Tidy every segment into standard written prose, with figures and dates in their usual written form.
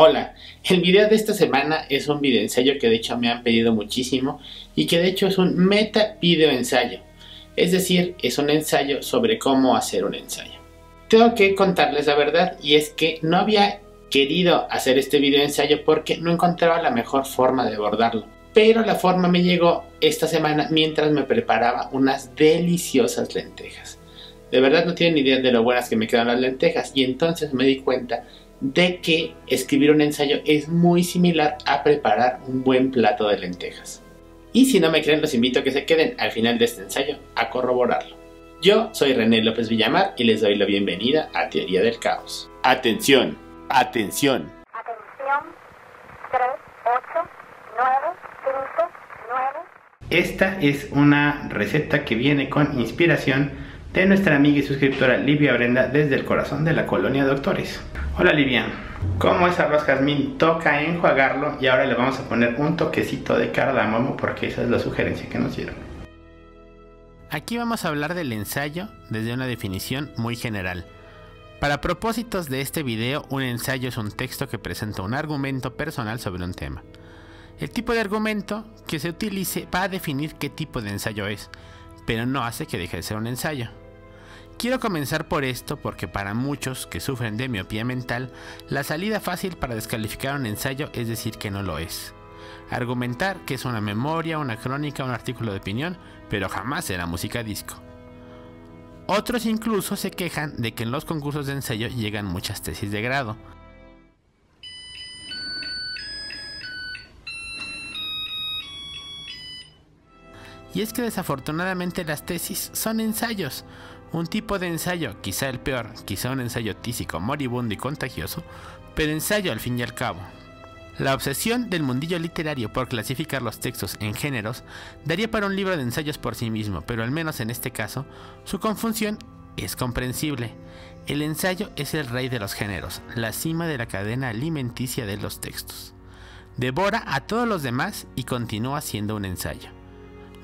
Hola, el video de esta semana es un video ensayo que de hecho me han pedido muchísimo y que de hecho es un meta video ensayo, es decir, es un ensayo sobre cómo hacer un ensayo. Tengo que contarles la verdad y es que no había querido hacer este video ensayo porque no encontraba la mejor forma de abordarlo, pero la forma me llegó esta semana mientras me preparaba unas deliciosas lentejas. De verdad no tienen idea de lo buenas que me quedan las lentejas y entonces me di cuenta de que escribir un ensayo es muy similar a preparar un buen plato de lentejas. Y si no me creen, los invito a que se queden al final de este ensayo a corroborarlo. Yo soy René López Villamar y les doy la bienvenida a Teoría del Caos. ¡Atención! ¡Atención! Atención, 3, 8, 9, 5, 9. Esta es una receta que viene con inspiración de nuestra amiga y suscriptora Livia Brenda desde el corazón de la colonia Doctores. Hola Livia, como es arroz jazmín toca enjuagarlo y ahora le vamos a poner un toquecito de cardamomo porque esa es la sugerencia que nos dieron. Aquí vamos a hablar del ensayo desde una definición muy general. Para propósitos de este video, un ensayo es un texto que presenta un argumento personal sobre un tema. El tipo de argumento que se utilice va a definir qué tipo de ensayo es, pero no hace que deje de ser un ensayo. Quiero comenzar por esto porque para muchos que sufren de miopía mental, la salida fácil para descalificar un ensayo es decir que no lo es. Argumentar que es una memoria, una crónica, un artículo de opinión, pero jamás será música disco. Otros incluso se quejan de que en los concursos de ensayo llegan muchas tesis de grado. Y es que desafortunadamente las tesis son ensayos. Un tipo de ensayo, quizá el peor, quizá un ensayo tísico, moribundo y contagioso, pero ensayo al fin y al cabo. La obsesión del mundillo literario por clasificar los textos en géneros daría para un libro de ensayos por sí mismo, pero al menos en este caso, su confusión es comprensible. El ensayo es el rey de los géneros, la cima de la cadena alimenticia de los textos. Devora a todos los demás y continúa siendo un ensayo.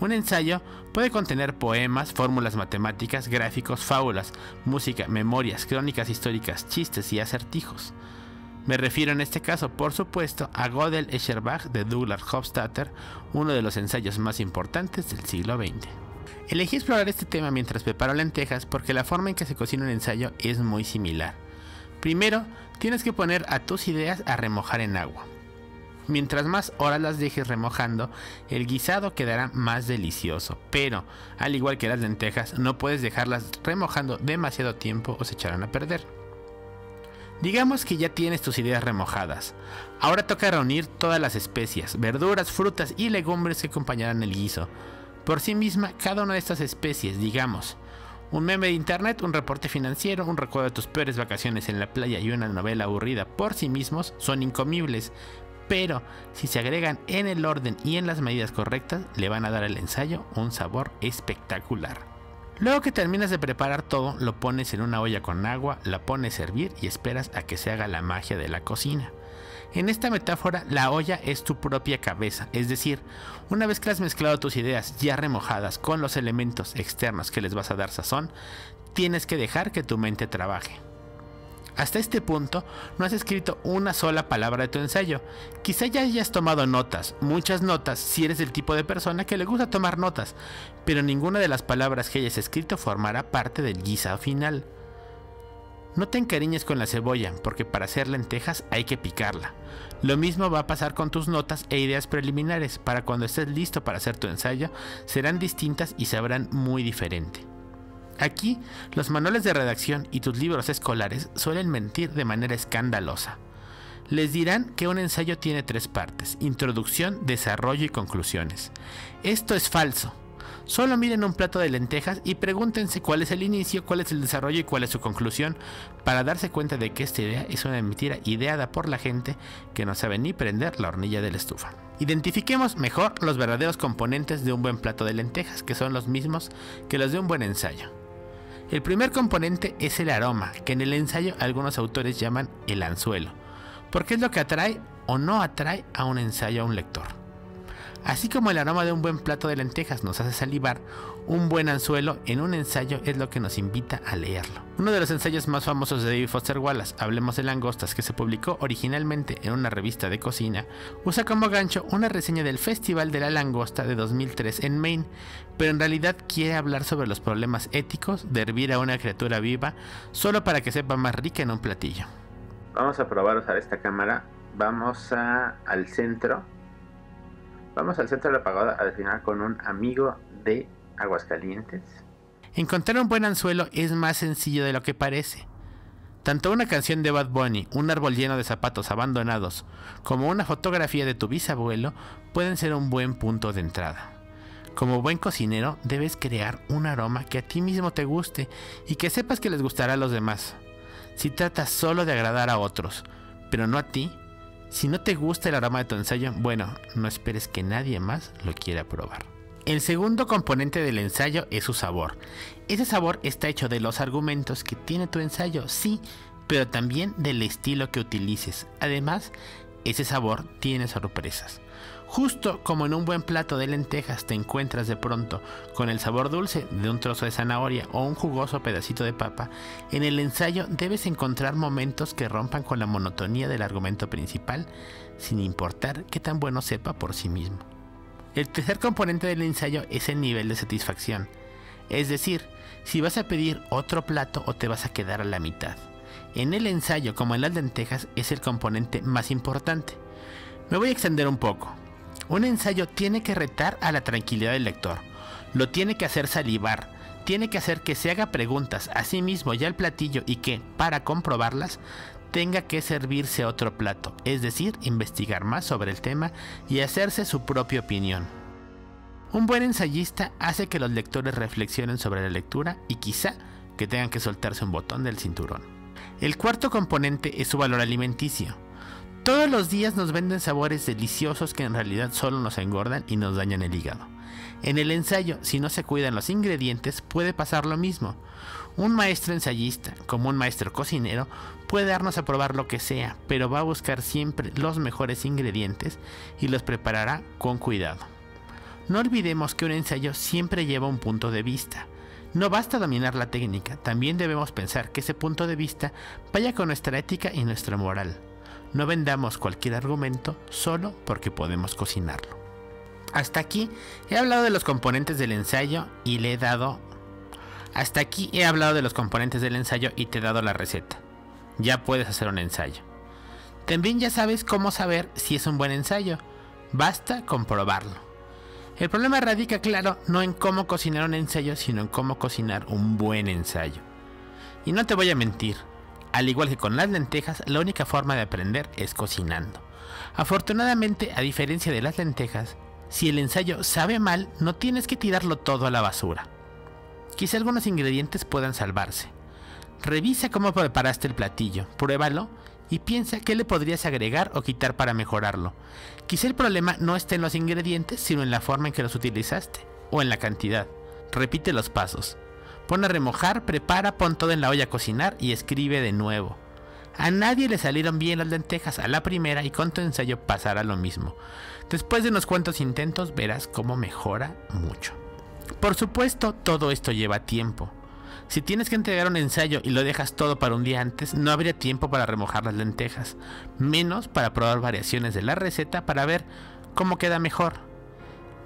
Un ensayo puede contener poemas, fórmulas matemáticas, gráficos, fábulas, música, memorias, crónicas históricas, chistes y acertijos. Me refiero en este caso, por supuesto, a Gödel Escherbach de Douglas Hofstadter, uno de los ensayos más importantes del siglo XX. Elegí explorar este tema mientras preparo lentejas porque la forma en que se cocina un ensayo es muy similar. Primero, tienes que poner a tus ideas a remojar en agua. Mientras más horas las dejes remojando, el guisado quedará más delicioso, pero, al igual que las lentejas, no puedes dejarlas remojando demasiado tiempo o se echarán a perder. Digamos que ya tienes tus ideas remojadas. Ahora toca reunir todas las especias, verduras, frutas y legumbres que acompañarán el guiso. Por sí misma, cada una de estas especies, digamos, un meme de internet, un reporte financiero, un recuerdo de tus peores vacaciones en la playa y una novela aburrida por sí mismos, son incomibles. Pero si se agregan en el orden y en las medidas correctas, le van a dar al ensayo un sabor espectacular. Luego que terminas de preparar todo, lo pones en una olla con agua, la pones a hervir y esperas a que se haga la magia de la cocina. En esta metáfora, la olla es tu propia cabeza, es decir, una vez que has mezclado tus ideas ya remojadas con los elementos externos que les vas a dar sazón, tienes que dejar que tu mente trabaje. Hasta este punto no has escrito una sola palabra de tu ensayo. Quizá ya hayas tomado notas, muchas notas si eres el tipo de persona que le gusta tomar notas, pero ninguna de las palabras que hayas escrito formará parte del guisado final. No te encariñes con la cebolla, porque para hacer lentejas hay que picarla. Lo mismo va a pasar con tus notas e ideas preliminares. Para cuando estés listo para hacer tu ensayo, serán distintas y sabrán muy diferente. Aquí, los manuales de redacción y tus libros escolares suelen mentir de manera escandalosa. Les dirán que un ensayo tiene 3 partes: introducción, desarrollo y conclusiones. Esto es falso. Solo miren un plato de lentejas y pregúntense cuál es el inicio, cuál es el desarrollo y cuál es su conclusión, para darse cuenta de que esta idea es una mentira ideada por la gente que no sabe ni prender la hornilla de la estufa. Identifiquemos mejor los verdaderos componentes de un buen plato de lentejas, que son los mismos que los de un buen ensayo. El primer componente es el aroma, que en el ensayo algunos autores llaman el anzuelo, porque es lo que atrae o no atrae a un ensayo a un lector. Así como el aroma de un buen plato de lentejas nos hace salivar, un buen anzuelo en un ensayo es lo que nos invita a leerlo. Uno de los ensayos más famosos de David Foster Wallace, Hablemos de langostas, que se publicó originalmente en una revista de cocina, usa como gancho una reseña del Festival de la Langosta de 2003 en Maine, pero en realidad quiere hablar sobre los problemas éticos de hervir a una criatura viva solo para que sepa más rica en un platillo. Vamos a probar usar esta cámara. Vamos al centro. Vamos al centro de la pagoda al final con un amigo de Aguascalientes. Encontrar un buen anzuelo es más sencillo de lo que parece. Tanto una canción de Bad Bunny, un árbol lleno de zapatos abandonados, como una fotografía de tu bisabuelo pueden ser un buen punto de entrada. Como buen cocinero, debes crear un aroma que a ti mismo te guste y que sepas que les gustará a los demás. Si tratas solo de agradar a otros, pero no a ti, si no te gusta el aroma de tu ensayo, bueno, no esperes que nadie más lo quiera probar. El segundo componente del ensayo es su sabor. Ese sabor está hecho de los argumentos que tiene tu ensayo, sí, pero también del estilo que utilices. Además, ese sabor tiene sorpresas. Justo como en un buen plato de lentejas te encuentras de pronto con el sabor dulce de un trozo de zanahoria o un jugoso pedacito de papa, en el ensayo debes encontrar momentos que rompan con la monotonía del argumento principal, sin importar qué tan bueno sepa por sí mismo. El tercer componente del ensayo es el nivel de satisfacción, es decir, si vas a pedir otro plato o te vas a quedar a la mitad. En el ensayo, como en las lentejas, es el componente más importante. Me voy a extender un poco. Un ensayo tiene que retar a la tranquilidad del lector, lo tiene que hacer salivar, tiene que hacer que se haga preguntas a sí mismo y al platillo y que, para comprobarlas, tenga que servirse otro plato, es decir, investigar más sobre el tema y hacerse su propia opinión. Un buen ensayista hace que los lectores reflexionen sobre la lectura y quizá que tengan que soltarse un botón del cinturón. El cuarto componente es su valor alimenticio. Todos los días nos venden sabores deliciosos que en realidad solo nos engordan y nos dañan el hígado. En el ensayo, si no se cuidan los ingredientes, puede pasar lo mismo. Un maestro ensayista, como un maestro cocinero, puede darnos a probar lo que sea, pero va a buscar siempre los mejores ingredientes y los preparará con cuidado. No olvidemos que un ensayo siempre lleva un punto de vista. No basta dominar la técnica, también debemos pensar que ese punto de vista vaya con nuestra ética y nuestra moral. No vendamos cualquier argumento solo porque podemos cocinarlo. Hasta aquí he hablado de los componentes del ensayo y te he dado la receta. Ya puedes hacer un ensayo. También ya sabes cómo saber si es un buen ensayo. Basta con probarlo. El problema radica, claro, no en cómo cocinar un ensayo, sino en cómo cocinar un buen ensayo. Y no te voy a mentir. Al igual que con las lentejas, la única forma de aprender es cocinando. Afortunadamente, a diferencia de las lentejas, si el ensayo sabe mal, no tienes que tirarlo todo a la basura. Quizá algunos ingredientes puedan salvarse. Revisa cómo preparaste el platillo, pruébalo y piensa qué le podrías agregar o quitar para mejorarlo. Quizá el problema no esté en los ingredientes, sino en la forma en que los utilizaste, o en la cantidad. Repite los pasos. Pon a remojar, prepara, pon todo en la olla a cocinar y escribe de nuevo. A nadie le salieron bien las lentejas a la primera y con tu ensayo pasará lo mismo. Después de unos cuantos intentos verás cómo mejora mucho. Por supuesto, todo esto lleva tiempo. Si tienes que entregar un ensayo y lo dejas todo para un día antes, no habría tiempo para remojar las lentejas, menos para probar variaciones de la receta para ver cómo queda mejor.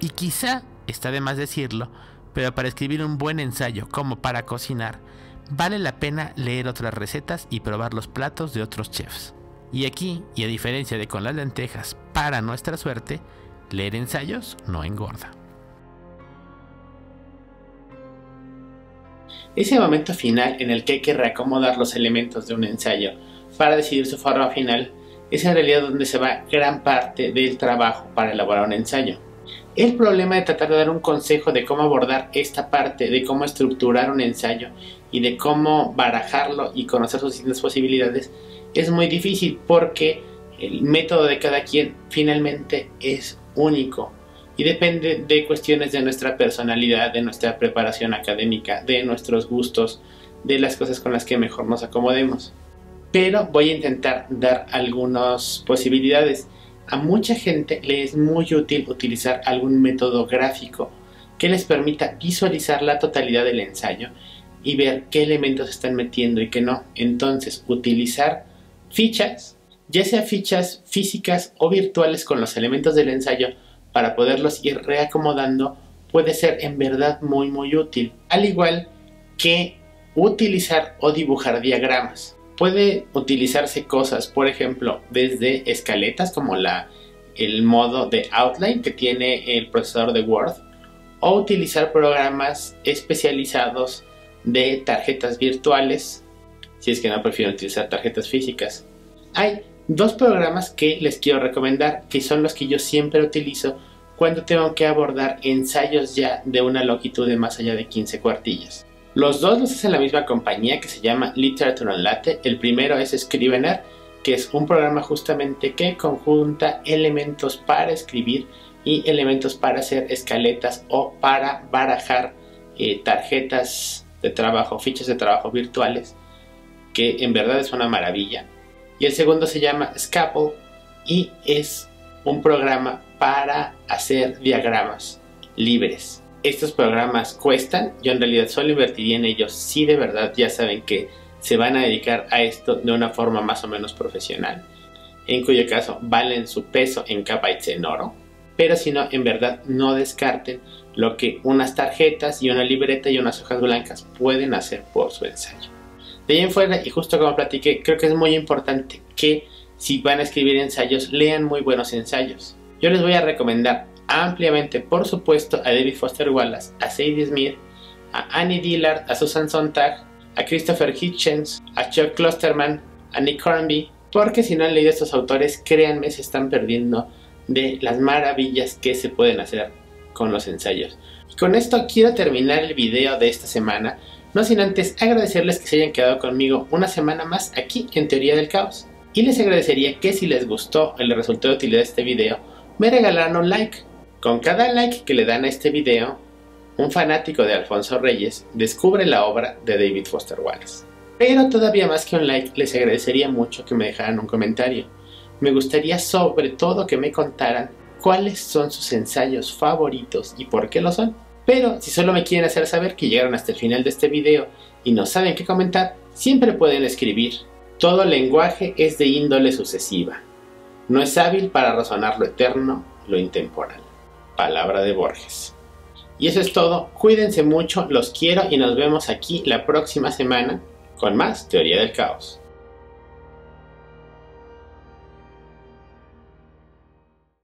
Y quizá, está de más decirlo, pero para escribir un buen ensayo como para cocinar, vale la pena leer otras recetas y probar los platos de otros chefs. Y aquí, y a diferencia de con las lentejas, para nuestra suerte, leer ensayos no engorda. Ese momento final en el que hay que reacomodar los elementos de un ensayo para decidir su forma final es en realidad donde se va gran parte del trabajo para elaborar un ensayo. El problema de tratar de dar un consejo de cómo abordar esta parte, de cómo estructurar un ensayo y de cómo barajarlo y conocer sus distintas posibilidades es muy difícil porque el método de cada quien finalmente es único y depende de cuestiones de nuestra personalidad, de nuestra preparación académica, de nuestros gustos, de las cosas con las que mejor nos acomodemos. Pero voy a intentar dar algunas posibilidades. a mucha gente le es muy útil utilizar algún método gráfico que les permita visualizar la totalidad del ensayo y ver qué elementos están metiendo y qué no. Entonces, utilizar fichas, ya sea fichas físicas o virtuales con los elementos del ensayo para poderlos ir reacomodando, puede ser en verdad muy útil. Al igual que utilizar o dibujar diagramas. Puede utilizarse cosas, por ejemplo, desde escaletas como el modo de outline que tiene el procesador de Word, o utilizar programas especializados de tarjetas virtuales, si es que no prefieren utilizar tarjetas físicas. Hay dos programas que les quiero recomendar, que son los que yo siempre utilizo cuando tengo que abordar ensayos ya de una longitud de más allá de 15 cuartillas. Los dos los hace la misma compañía, que se llama Literature on LaTeX. El primero es Scrivener, que es un programa justamente que conjunta elementos para escribir y elementos para hacer escaletas o para barajar tarjetas de trabajo, fichas de trabajo virtuales, que en verdad es una maravilla. Y el segundo se llama Scapple y es un programa para hacer diagramas libres. Estos programas cuestan, yo en realidad solo invertiría en ellos si de verdad ya saben que se van a dedicar a esto de una forma más o menos profesional, en cuyo caso valen su peso en kbytes en oro, pero si no, en verdad no descarten lo que unas tarjetas y una libreta y unas hojas blancas pueden hacer por su ensayo. De ahí en fuera, y justo como platiqué, creo que es muy importante que si van a escribir ensayos, lean muy buenos ensayos. Yo les voy a recomendar ampliamente, por supuesto, a David Foster Wallace, a Sadie Smith, a Annie Dillard, a Susan Sontag, a Christopher Hitchens, a Chuck Klosterman, a Nick Hornby, porque si no han leído a estos autores, créanme, se están perdiendo de las maravillas que se pueden hacer con los ensayos. Y con esto quiero terminar el video de esta semana, no sin antes agradecerles que se hayan quedado conmigo una semana más aquí en Teoría del Caos. Y les agradecería que si les gustó o les resultó de utilidad este video, me regalaran un like. Con cada like que le dan a este video, un fanático de Alfonso Reyes descubre la obra de David Foster Wallace. Pero todavía más que un like, les agradecería mucho que me dejaran un comentario. Me gustaría sobre todo que me contaran cuáles son sus ensayos favoritos y por qué lo son. Pero si solo me quieren hacer saber que llegaron hasta el final de este video y no saben qué comentar, siempre pueden escribir. Todo lenguaje es de índole sucesiva. No es hábil para razonar lo eterno, lo intemporal. Palabra de Borges. Y eso es todo. Cuídense mucho, los quiero y nos vemos aquí la próxima semana con más Teoría del Caos.